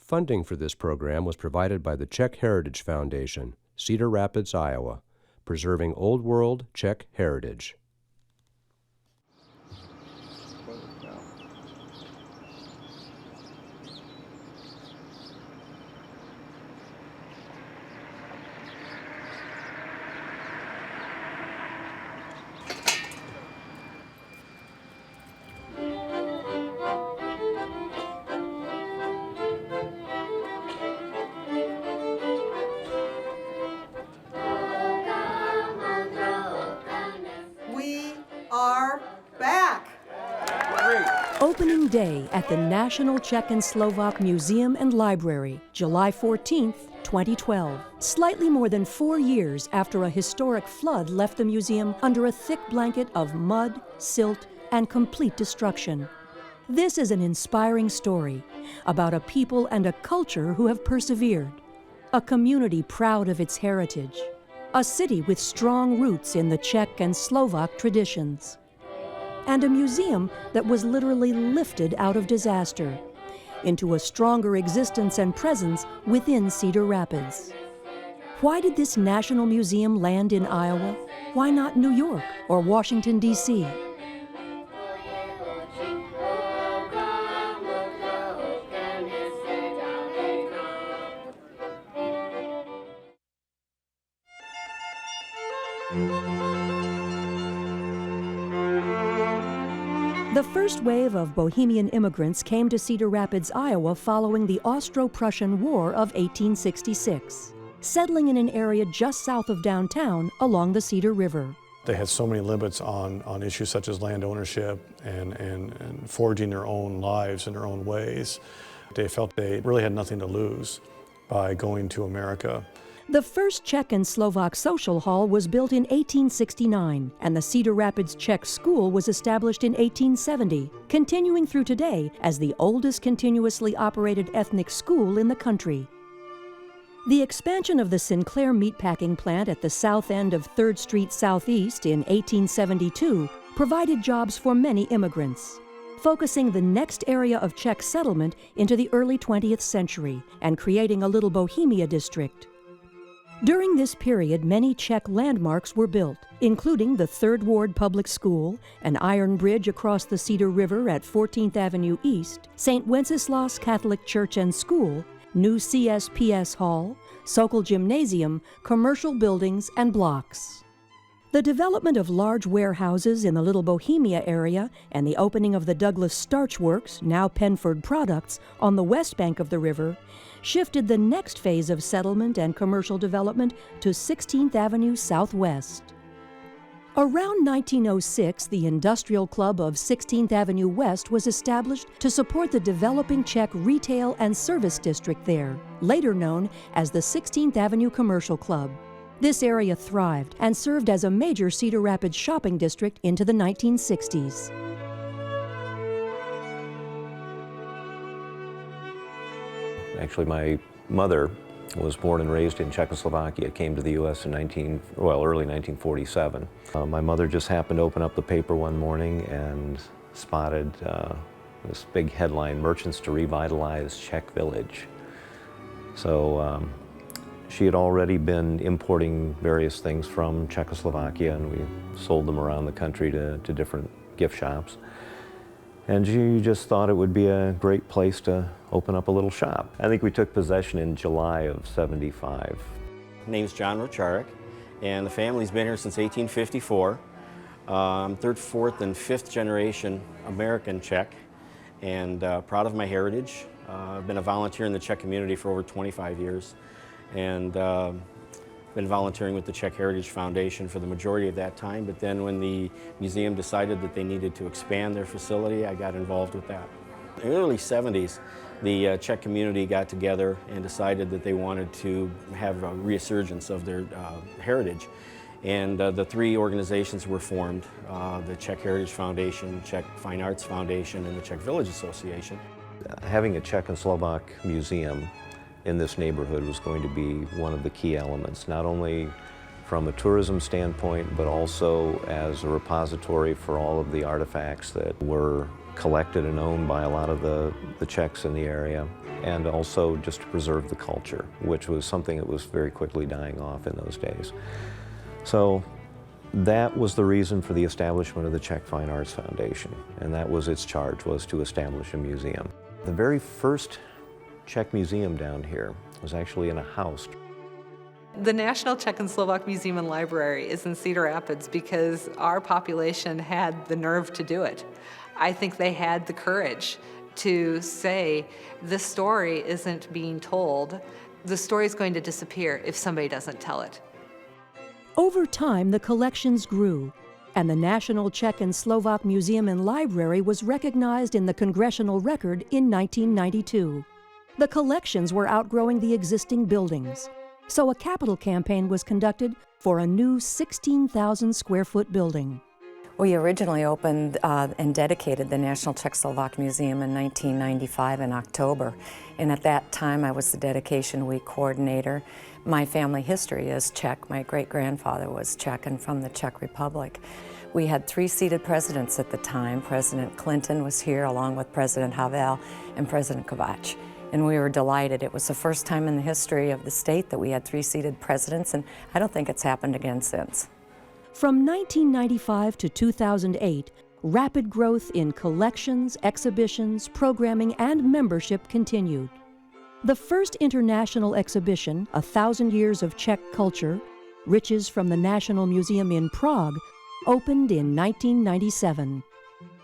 Funding for this program was provided by the Czech Heritage Foundation, Cedar Rapids, Iowa, preserving Old World Czech heritage. Opening day at the National Czech and Slovak Museum and Library, July 14, 2012. Slightly more than 4 years after a historic flood left the museum under a thick blanket of mud, silt, and complete destruction. This is an inspiring story about a people and a culture who have persevered, a community proud of its heritage, a city with strong roots in the Czech and Slovak traditions, and a museum that was literally lifted out of disaster into a stronger existence and presence within Cedar Rapids. Why did this National Museum land in Iowa? Why not New York or Washington, D.C.? The first wave of Bohemian immigrants came to Cedar Rapids, Iowa following the Austro-Prussian War of 1866, settling in an area just south of downtown along the Cedar River. They had so many limits on issues such as land ownership and forging their own lives in their own ways. They felt they really had nothing to lose by going to America. The first Czech and Slovak social hall was built in 1869, and the Cedar Rapids Czech School was established in 1870, continuing through today as the oldest continuously operated ethnic school in the country. The expansion of the Sinclair meatpacking plant at the south end of 3rd Street Southeast in 1872 provided jobs for many immigrants, focusing the next area of Czech settlement into the early 20th century and creating a little Bohemia district. During this period, many Czech landmarks were built, including the 3rd Ward Public School, an iron bridge across the Cedar River at 14th Avenue East, St. Wenceslas Catholic Church and School, new CSPS Hall, Sokol Gymnasium, commercial buildings, and blocks. The development of large warehouses in the Little Bohemia area and the opening of the Douglas Starch Works, now Penford Products, on the west bank of the river shifted the next phase of settlement and commercial development to 16th Avenue Southwest. Around 1906, the Industrial Club of 16th Avenue West was established to support the developing Czech retail and service district there, later known as the 16th Avenue Commercial Club. This area thrived and served as a major Cedar Rapids shopping district into the 1960s. Actually, my mother was born and raised in Czechoslovakia, came to the U.S. in early 1947. My mother just happened to open up the paper one morning and spotted this big headline, "Merchants to Revitalize Czech Village." So she had already been importing various things from Czechoslovakia, and we sold them around the country to different gift shops. And she just thought it would be a great place to open up a little shop. I think we took possession in July of '75. My name's John Rocharik, and the family's been here since 1854. I'm 3rd, 4th, and 5th generation American Czech, and proud of my heritage. I've been a volunteer in the Czech community for over 25 years, and been volunteering with the Czech Heritage Foundation for the majority of that time, but then when the museum decided that they needed to expand their facility, I got involved with that. In the early 70s, the Czech community got together and decided that they wanted to have a resurgence of their heritage. And the 3 organizations were formed, the Czech Heritage Foundation, Czech Fine Arts Foundation, and the Czech Village Association. Having a Czech and Slovak museum in this neighborhood was going to be one of the key elements, not only from a tourism standpoint, but also as a repository for all of the artifacts that were collected and owned by a lot of the Czechs in the area, and also just to preserve the culture, which was something that was very quickly dying off in those days. So that was the reason for the establishment of the Czech Fine Arts Foundation, and that was its charge, was to establish a museum. The very first Czech museum down here was actually in a house. The National Czech and Slovak Museum and Library is in Cedar Rapids because our population had the nerve to do it. I think they had the courage to say, this story isn't being told. The story is going to disappear if somebody doesn't tell it. Over time, the collections grew, and the National Czech and Slovak Museum and Library was recognized in the Congressional Record in 1992. The collections were outgrowing the existing buildings, so a capital campaign was conducted for a new 16,000 square foot building. We originally opened and dedicated the National Czech-Slovak Museum in 1995 in October, and at that time I was the Dedication Week coordinator. My family history is Czech. My great-grandfather was Czech and from the Czech Republic. We had 3 seated presidents at the time. President Clinton was here along with President Havel and President Kovac. And we were delighted. It was the first time in the history of the state that we had 3 seated presidents, and I don't think it's happened again since. From 1995 to 2008, rapid growth in collections, exhibitions, programming, and membership continued. The first international exhibition, 1,000 Years of Czech Culture, Riches from the National Museum in Prague, opened in 1997.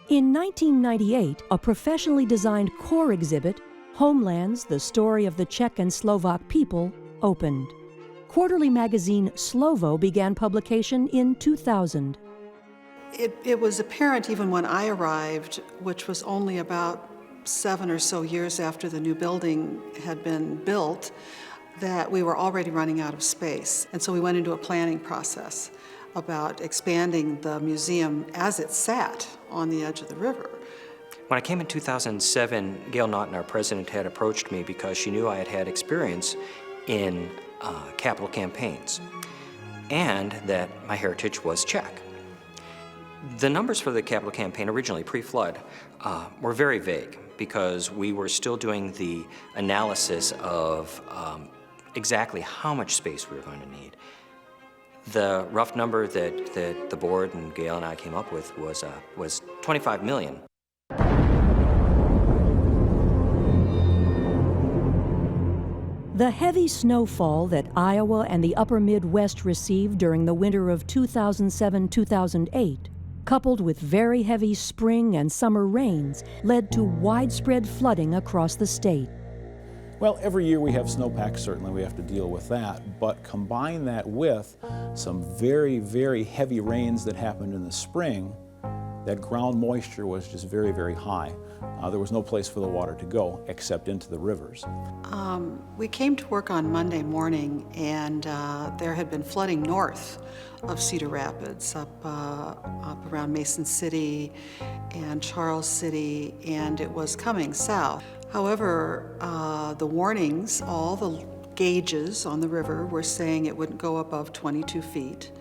In 1998, a professionally designed core exhibit, Homelands, the Story of the Czech and Slovak People, opened. Quarterly magazine Slovo began publication in 2000. It was apparent even when I arrived, which was only about 7 or so years after the new building had been built, that we were already running out of space. And so we went into a planning process about expanding the museum as it sat on the edge of the river. When I came in 2007, Gail Naughton, our president, had approached me because she knew I had had experience in capital campaigns and that my heritage was Czech. The numbers for the capital campaign originally, pre-flood, were very vague because we were still doing the analysis of exactly how much space we were going to need. The rough number that the board and Gail and I came up with was 25 million. The heavy snowfall that Iowa and the upper Midwest received during the winter of 2007-2008, coupled with very heavy spring and summer rains, led to widespread flooding across the state. Well, every year we have snowpack, certainly we have to deal with that, but combine that with some very, very heavy rains that happened in the spring, that ground moisture was just very, very high. There was no place for the water to go except into the rivers. We came to work on Monday morning, and there had been flooding north of Cedar Rapids, up around Mason City and Charles City, and it was coming south. However, the warnings, all the gauges on the river were saying it wouldn't go above 22 feet,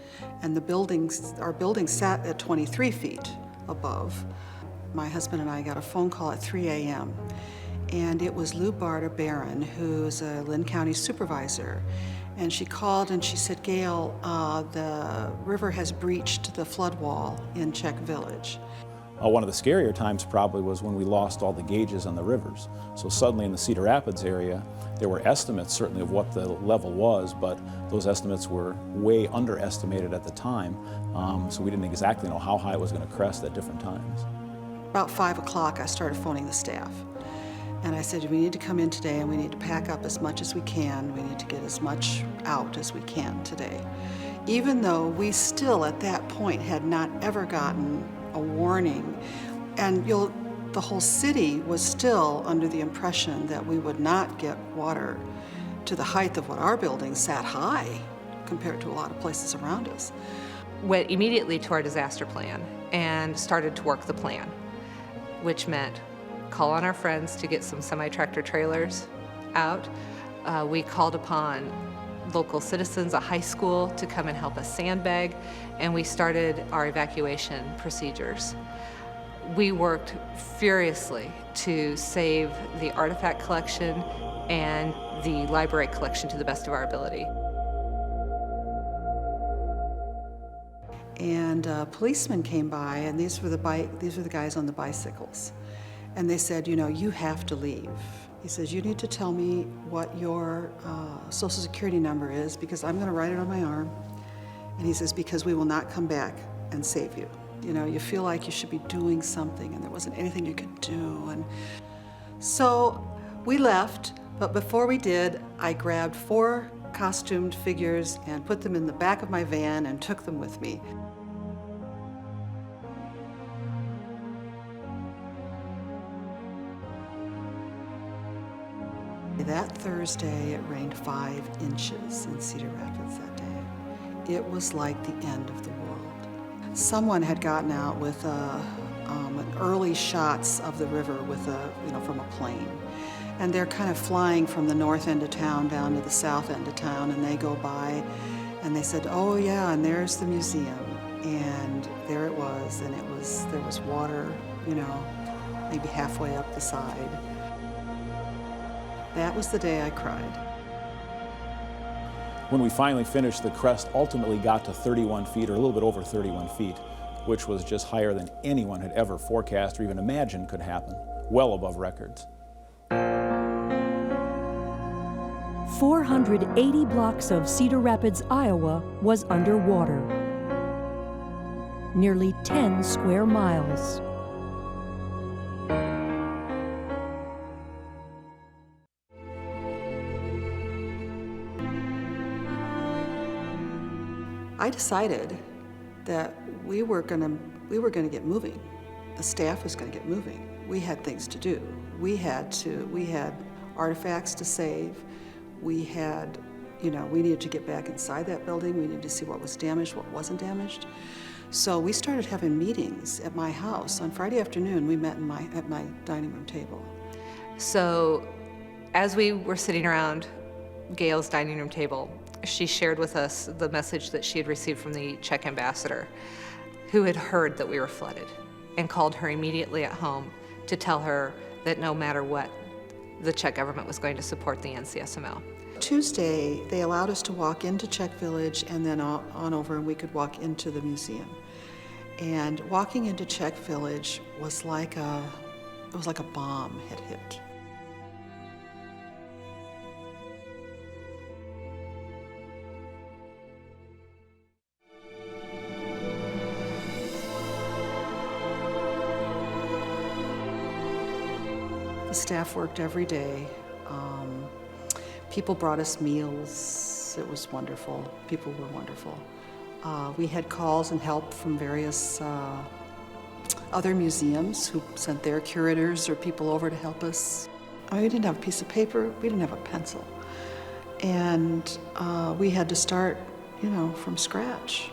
and our building sat at 23 feet above. My husband and I got a phone call at 3 a.m. and it was Lou Barta Barron, who's a Lynn County supervisor. And she called and she said, Gail, the river has breached the flood wall in Czech Village. One of the scarier times probably was when we lost all the gauges on the rivers. So suddenly in the Cedar Rapids area, there were estimates certainly of what the level was, but those estimates were way underestimated at the time. So we didn't exactly know how high it was going to crest at different times. About 5 o'clock, I started phoning the staff. And I said, we need to come in today and we need to pack up as much as we can. We need to get as much out as we can today. Even though we still at that point had not ever gotten a warning. And the whole city was still under the impression that we would not get water to the height of what our building sat high compared to a lot of places around us. Went immediately to our disaster plan and started to work the plan, which meant call on our friends to get some semi-tractor trailers out. We called upon local citizens, a high school, to come and help us sandbag, and we started our evacuation procedures. We worked furiously to save the artifact collection and the library collection to the best of our ability. And policemen came by, and these were the guys on the bicycles. And they said, you know, you have to leave. He says, you need to tell me what your Social Security number is, because I'm going to write it on my arm. And he says, because we will not come back and save you. You know, you feel like you should be doing something, and there wasn't anything you could do. And so we left, but before we did, I grabbed 4 costumed figures and put them in the back of my van and took them with me. That Thursday, it rained 5 inches in Cedar Rapids that day. It was like the end of the world. Someone had gotten out with an early shots of the river with from a plane. And they're kind of flying from the north end of town down to the south end of town, and they go by and they said, oh yeah, and there's the museum. And there it was, and there was water, you know, maybe halfway up the side. That was the day I cried. When we finally finished, the crest ultimately got to 31 feet, or a little bit over 31 feet, which was just higher than anyone had ever forecast or even imagined could happen, well above records. 480 blocks of Cedar Rapids, Iowa was underwater. Nearly 10 square miles. I decided that we were gonna get moving. The staff was gonna get moving. We had things to do. We had artifacts to save. We had, we needed to get back inside that building. We needed to see what was damaged, what wasn't damaged. So we started having meetings at my house. On Friday afternoon, we met at my dining room table. So as we were sitting around Gail's dining room table, she shared with us the message that she had received from the Czech ambassador, who had heard that we were flooded and called her immediately at home to tell her that no matter what, the Czech government was going to support the NCSML. Tuesday, they allowed us to walk into Czech Village and then on over, and we could walk into the museum. And walking into Czech Village was like a bomb had hit. The staff worked every day. People brought us meals. It was wonderful. People were wonderful. We had calls and help from various other museums who sent their curators or people over to help us. We didn't have a piece of paper. We didn't have a pencil. And we had to start, from scratch.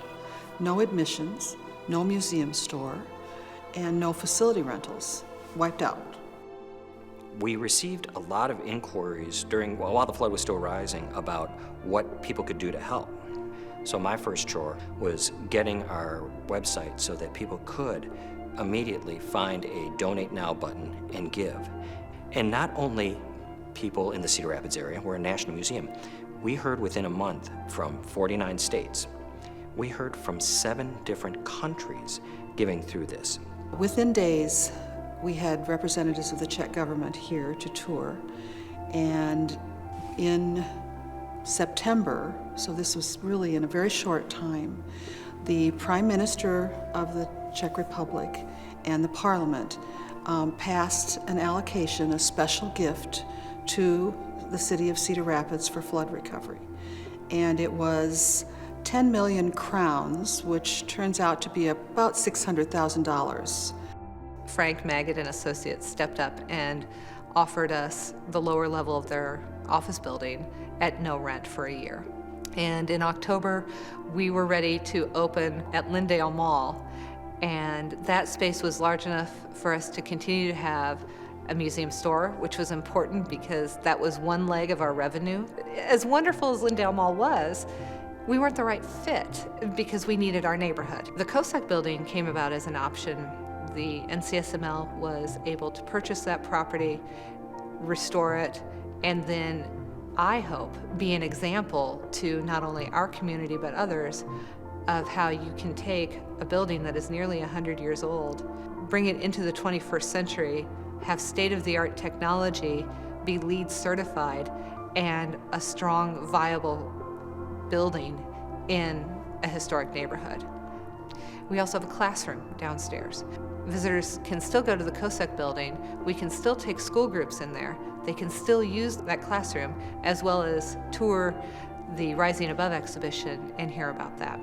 No admissions, no museum store, and no facility rentals. Wiped out. We received a lot of inquiries while the flood was still rising about what people could do to help. So my first chore was getting our website so that people could immediately find a Donate Now button and give. And not only people in the Cedar Rapids area, we're a national museum. We heard within a month from 49 states. We heard from 7 different countries giving through this. Within days, we had representatives of the Czech government here to tour, and in September, so this was really in a very short time, the Prime Minister of the Czech Republic and the Parliament passed an allocation, a special gift to the city of Cedar Rapids for flood recovery. And it was 10 million crowns, which turns out to be about $600,000. Frank Maggot and Associates stepped up and offered us the lower level of their office building at no rent for a year. And in October, we were ready to open at Lyndale Mall, and that space was large enough for us to continue to have a museum store, which was important because that was one leg of our revenue. As wonderful as Lyndale Mall was, we weren't the right fit because we needed our neighborhood. The COSAC building came about as an option the NCSML was able to purchase that property, restore it, and then I hope be an example to not only our community but others of how you can take a building that is nearly 100 years old, bring it into the 21st century, have state-of-the-art technology, be LEED certified, and a strong, viable building in a historic neighborhood. We also have a classroom downstairs. Visitors can still go to the COSEC building. We can still take school groups in there. They can still use that classroom as well as tour the Rising Above exhibition and hear about that.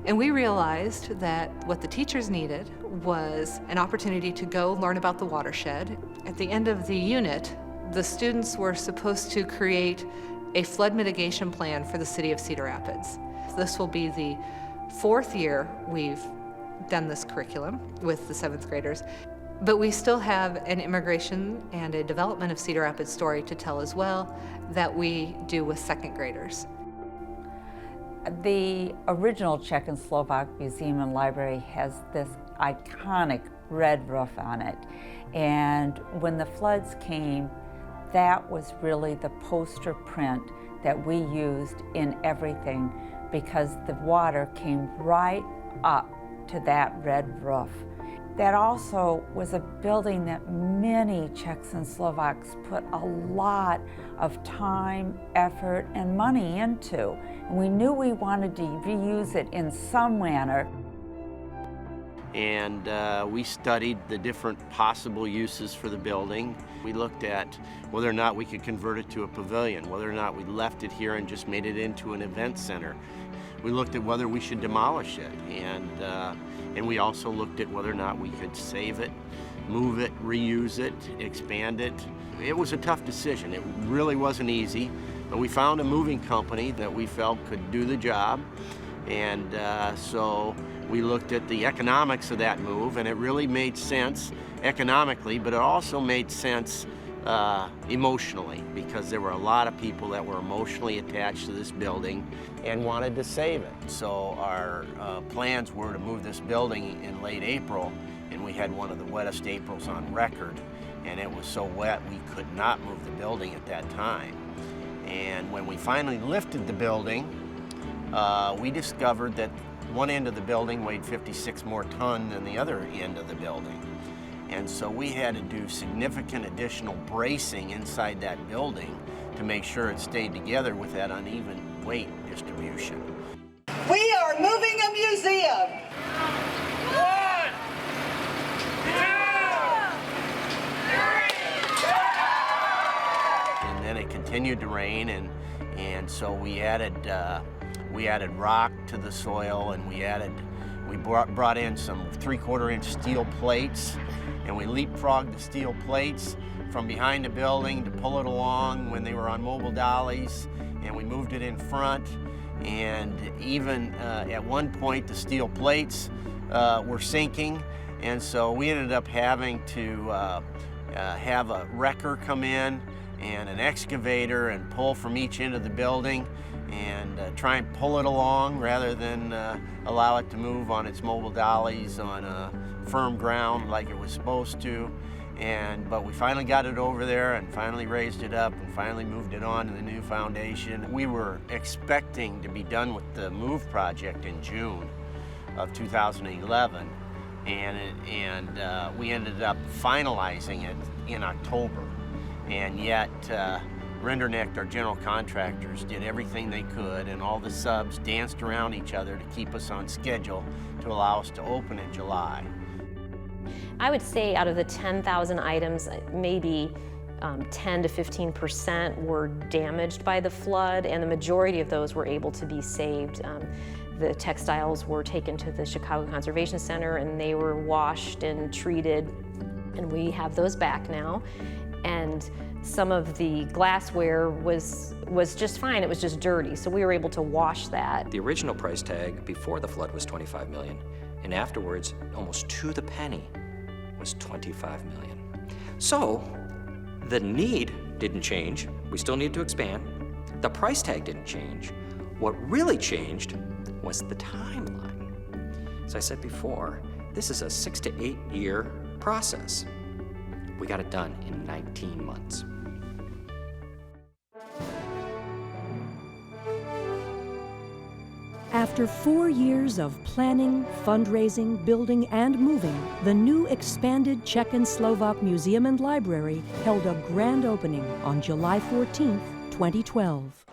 And we realized that what the teachers needed was an opportunity to go learn about the watershed. At the end of the unit, the students were supposed to create a flood mitigation plan for the city of Cedar Rapids. This will be the 4th year we've done this curriculum with the 7th graders, but we still have an immigration and a development of Cedar Rapids story to tell as well that we do with 2nd graders. The original Czech and Slovak Museum and Library has this iconic red roof on it, and when the floods came, that was really the poster print that we used in everything, because the water came right up to that red roof. That also was a building that many Czechs and Slovaks put a lot of time, effort, and money into. And we knew we wanted to reuse it in some manner. And we studied the different possible uses for the building. We looked at whether or not we could convert it to a pavilion, whether or not we left it here and just made it into an event center. We looked at whether we should demolish it, and we also looked at whether or not we could save it, move it, reuse it, expand it. It was a tough decision. It really wasn't easy, but we found a moving company that we felt could do the job, and so we looked at the economics of that move, and it really made sense economically, but it also made sense emotionally, because there were a lot of people that were emotionally attached to this building and wanted to save it. So our plans were to move this building in late April, and we had one of the wettest Aprils on record, and it was so wet we could not move the building at that time. And when we finally lifted the building, we discovered that one end of the building weighed 56 more tons than the other end of the building. And so we had to do significant additional bracing inside that building to make sure it stayed together with that uneven weight distribution. We are moving a museum. 1, 2, 3. And then it continued to rain, and so we added rock to the soil, and we brought in some 3/4-inch steel plates, and we leapfrogged the steel plates from behind the building to pull it along when they were on mobile dollies, and we moved it in front. And even at one point, the steel plates were sinking, and so we ended up having to have a wrecker come in and an excavator and pull from each end of the building and try and pull it along rather than allow it to move on its mobile dollies on firm ground like it was supposed to. But we finally got it over there and finally raised it up and finally moved it on to the new foundation. We were expecting to be done with the move project in June of 2011, and we ended up finalizing it in October. And yet, Rendernecht, our general contractors, did everything they could, and all the subs danced around each other to keep us on schedule to allow us to open in July. I would say out of the 10,000 items, maybe 10 to 15% were damaged by the flood, and the majority of those were able to be saved. The textiles were taken to the Chicago Conservation Center, and they were washed and treated, and we have those back now. And some of the glassware was just fine, it was just dirty, so we were able to wash that. The original price tag before the flood was $25 million, and afterwards, almost to the penny, was $25 million. So, the need didn't change, we still need to expand. The price tag didn't change. What really changed was the timeline. As I said before, This is a 6 to 8 year process. We got it done in 19 months. After 4 years of planning, fundraising, building, and moving, the new expanded Czech and Slovak Museum and Library held a grand opening on July 14, 2012.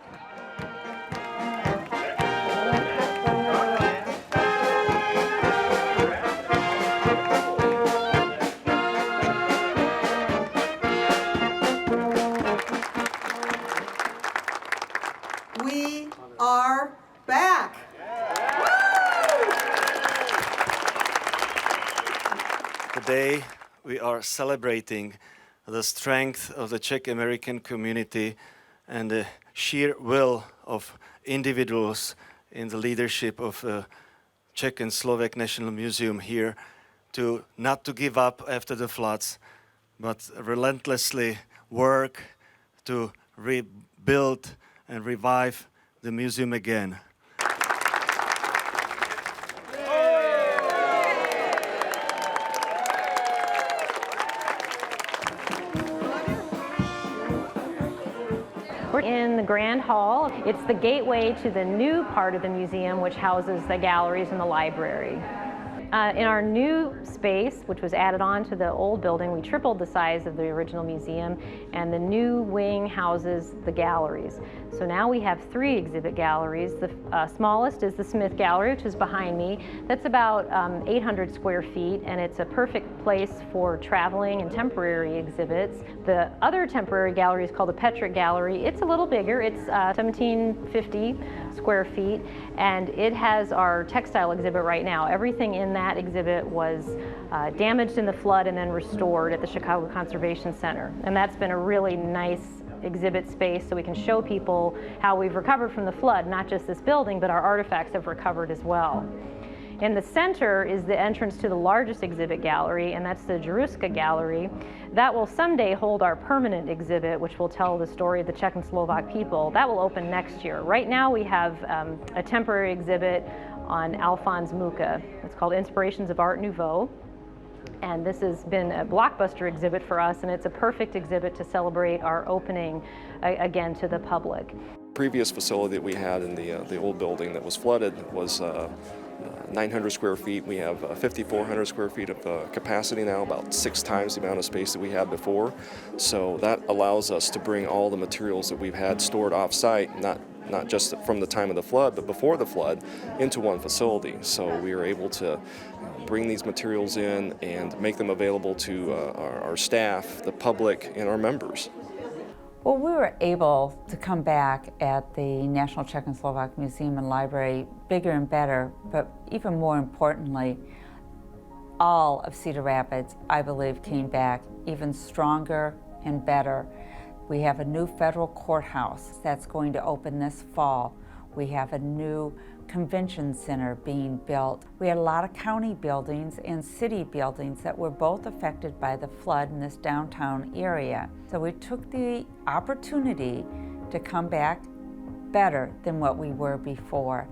We are back. Today we are celebrating the strength of the Czech American community and the sheer will of individuals in the leadership of Czech and Slovak National Museum here to not to give up after the floods, but relentlessly work to rebuild and revive the museum again. We're in the Grand Hall. It's the gateway to the new part of the museum, which houses the galleries and the library. In our new space, which was added on to the old building, we tripled the size of the original museum, and the new wing houses the galleries. So now we have 3 exhibit galleries. The smallest is the Smith Gallery, which is behind me. That's about 800 square feet, and it's a perfect place for traveling and temporary exhibits. The other temporary gallery is called the Petrick Gallery. It's a little bigger. It's 1750 square feet, and it has our textile exhibit right now. Everything in that exhibit was damaged in the flood and then restored at the Chicago Conservation Center. And that's been a really nice exhibit space so we can show people how we've recovered from the flood, not just this building, but our artifacts have recovered as well. In the center is the entrance to the largest exhibit gallery, and that's the Jeruska Gallery. That will someday hold our permanent exhibit, which will tell the story of the Czech and Slovak people. That will open next year. Right now we have a temporary exhibit on Alphonse Mucha. It's called Inspirations of Art Nouveau. And this has been a blockbuster exhibit for us, and it's a perfect exhibit to celebrate our opening again to the public. Previous facility that we had in the old building that was flooded was 900 square feet. We have 5,400 square feet of capacity now, about 6 times the amount of space that we had before. So that allows us to bring all the materials that we've had stored off-site, not just from the time of the flood, but before the flood, into one facility. So we are able to bring these materials in and make them available to our staff, the public, and our members. Well, we were able to come back at the National Czech and Slovak Museum and Library bigger and better, but even more importantly, all of Cedar Rapids, I believe, came back even stronger and better. We have a new federal courthouse that's going to open this fall. We have a new convention center being built. We had a lot of county buildings and city buildings that were both affected by the flood in this downtown area. So we took the opportunity to come back better than what we were before.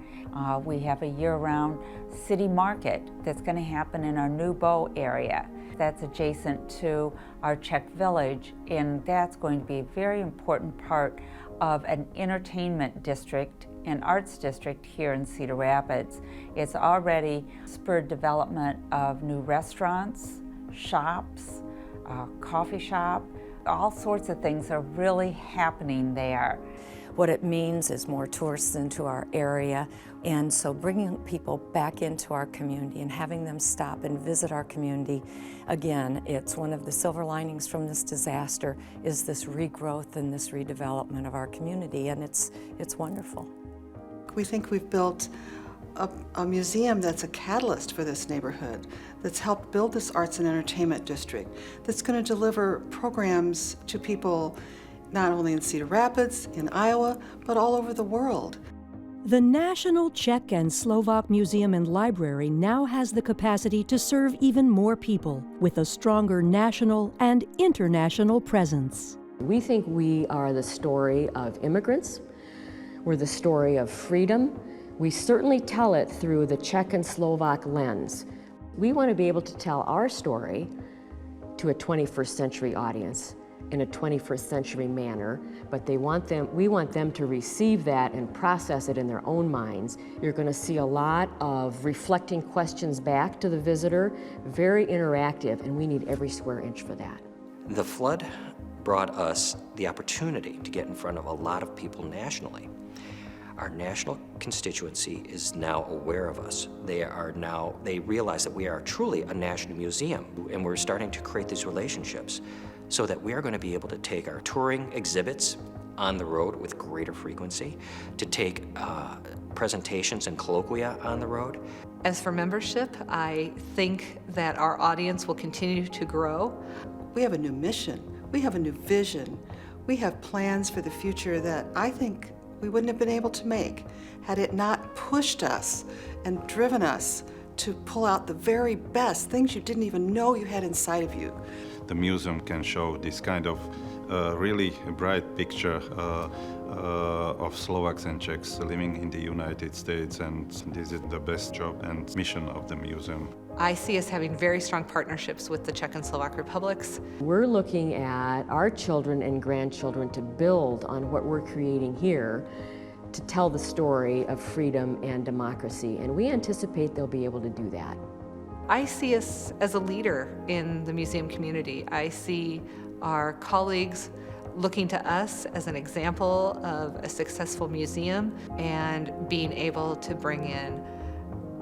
We have a year-round city market that's going to happen in our New Bow area. That's adjacent to our Czech Village, and that's going to be a very important part of an entertainment district and arts district here in Cedar Rapids. It's already spurred development of new restaurants, shops, coffee shop. All sorts of things are really happening there. What it means is more tourists into our area, and so bringing people back into our community and having them stop and visit our community, again, it's one of the silver linings from this disaster is this regrowth and this redevelopment of our community, and it's wonderful. We think we've built a museum that's a catalyst for this neighborhood, that's helped build this arts and entertainment district, that's going to deliver programs to people not only in Cedar Rapids, in Iowa, but all over the world. The National Czech and Slovak Museum and Library now has the capacity to serve even more people with a stronger national and international presence. We think we are the story of immigrants. We're the story of freedom. We certainly tell it through the Czech and Slovak lens. We want to be able to tell our story to a 21st century audience in a 21st century manner, but we want them to receive that and process it in their own minds. You're going to see a lot of reflecting questions back to the visitor, very interactive, and we need every square inch for that. The flood brought us the opportunity to get in front of a lot of people nationally. Our national constituency is now aware of us. They realize that we are truly a national museum, and we're starting to create these relationships so that we are going to be able to take our touring exhibits on the road with greater frequency, to take presentations and colloquia on the road. As for membership, I think that our audience will continue to grow. We have a new mission. We have a new vision. We have plans for the future that I think we wouldn't have been able to make had it not pushed us and driven us to pull out the very best, things you didn't even know you had inside of you. The museum can show this kind of really bright picture of Slovaks and Czechs living in the United States, and this is the best job and mission of the museum. I see us having very strong partnerships with the Czech and Slovak republics. We're looking at our children and grandchildren to build on what we're creating here to tell the story of freedom and democracy, and we anticipate they'll be able to do that. I see us as a leader in the museum community. I see our colleagues looking to us as an example of a successful museum and being able to bring in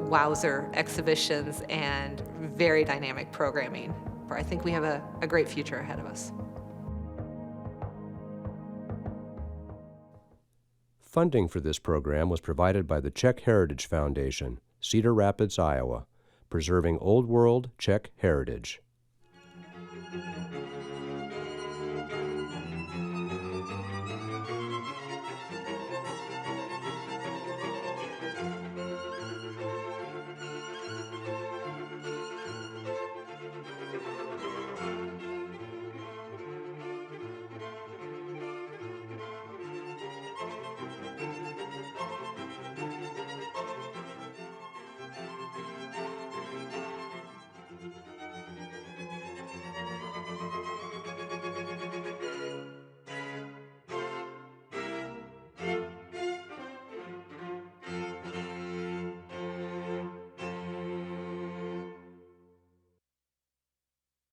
wowzer exhibitions and very dynamic programming. I think we have a great future ahead of us. Funding for this program was provided by the Czech Heritage Foundation, Cedar Rapids, Iowa, preserving Old World Czech heritage.